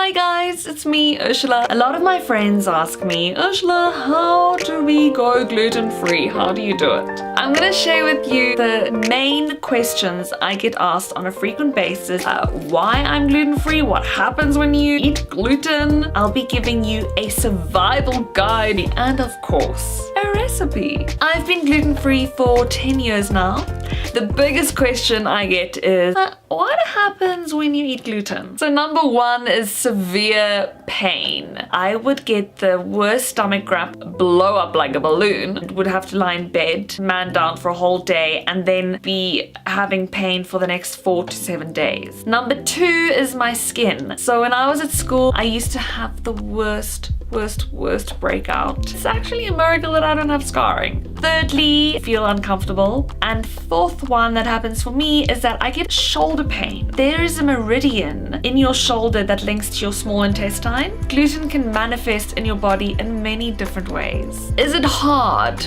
Hi guys, it's me, Ursula. A lot of my friends ask me, Ursula, how do we go gluten-free? How do you do it? I'm gonna share with you the main questions I get asked on a frequent basis. Why I'm gluten-free, what happens when you eat gluten. I'll be giving you a survival guide and of course, a recipe. I've been gluten-free for 10 years now. The biggest question I get is, what happens when you eat gluten? So number one is severe pain. I would get the worst stomach cramp, blow up like a balloon, would have to lie in bed, man down for a whole day, and then be having pain for the next 4 to 7 days. Number two is my skin. So when I was at school, I used to have the worst breakout. It's actually a miracle that I don't have scarring. Thirdly, feel uncomfortable. And fourth one that happens for me is that I get shoulder pain. There is a meridian in your shoulder that links to your small intestine. Gluten can manifest in your body in many different ways. Is it hard?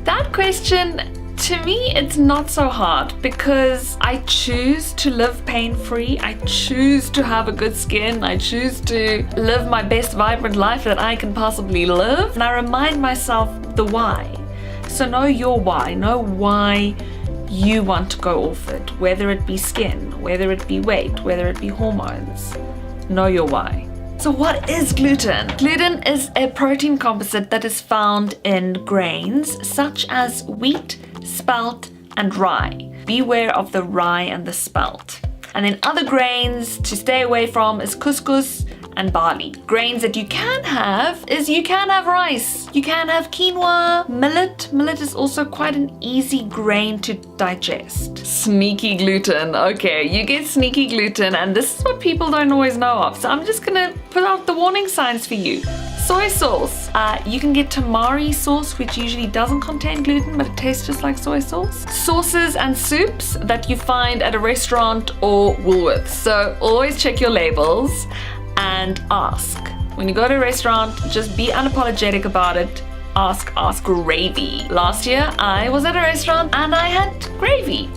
That question, to me, it's not so hard because I choose to live pain-free. I choose to have a good skin. I choose to live my best vibrant life that I can possibly live. And I remind myself the why. So know your why. Know why you want to go off it. Whether it be skin, whether it be weight, whether it be hormones. Know your why. So what is gluten? Gluten is a protein composite that is found in grains such as wheat, spelt, and rye. Beware of the rye and the spelt. And then other grains to stay away from is couscous and barley. Grains that you can have rice. You can have quinoa, millet. Millet is also quite an easy grain to digest. Sneaky gluten. Okay, you get sneaky gluten, and this is what people don't always know of. So I'm just gonna put out the warning signs for you. Soy sauce. You can get tamari sauce, which usually doesn't contain gluten, but it tastes just like soy sauce. Sauces and soups that you find at a restaurant or Woolworths. So always check your labels and ask. When you go to a restaurant, just be unapologetic about it. Ask gravy. Last year, I was at a restaurant and I had gravy,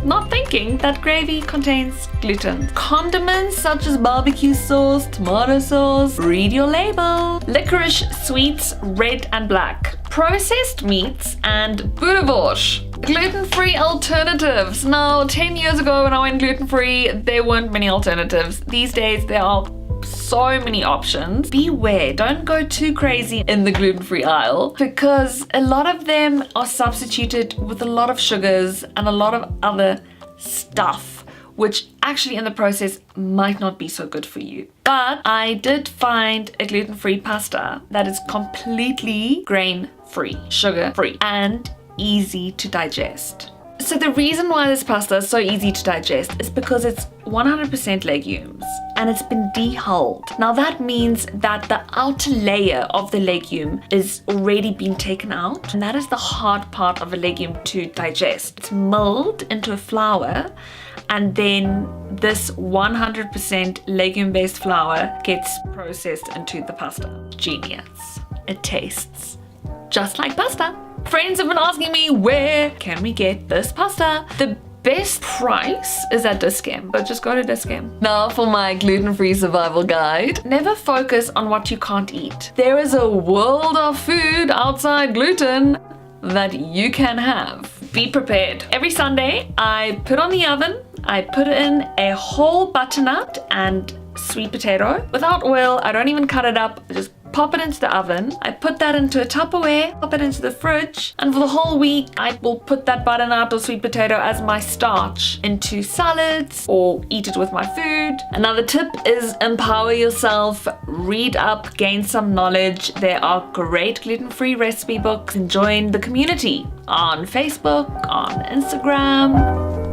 not thinking that gravy contains gluten. Condiments such as barbecue sauce, tomato sauce, read your label. Licorice, sweets, red and black. Processed meats and boerewors. Gluten-free alternatives. Now, 10 years ago when I went gluten-free, there weren't many alternatives. These days, there are so many options. Beware, don't go too crazy in the gluten-free aisle because a lot of them are substituted with a lot of sugars and a lot of other stuff, which actually in the process might not be so good for you. But I did find a gluten-free pasta that is completely grain-free, sugar-free, and easy to digest. So the reason why this pasta is so easy to digest is because it's 100% legumes and it's been dehulled. Now that means that the outer layer of the legume is already been taken out, and that is the hard part of a legume to digest. It's milled into a flour, and then this 100% legume-based flour gets processed into the pasta. Genius. It tastes just like pasta. Friends have been asking me, where can we get this pasta? The best price is at Discam, but just go to Discam. Now for my gluten-free survival guide. Never focus on what you can't eat. There is a world of food outside gluten that you can have. Be prepared. Every Sunday, I put on the oven, I put in a whole butternut and sweet potato. Without oil, I don't even cut it up, I just pop it into the oven. I put that into a Tupperware, pop it into the fridge, and for the whole week, I will put that butternut or sweet potato as my starch into salads or eat it with my food. Another tip is empower yourself, read up, gain some knowledge. There are great gluten-free recipe books, and join the community on Facebook, on Instagram.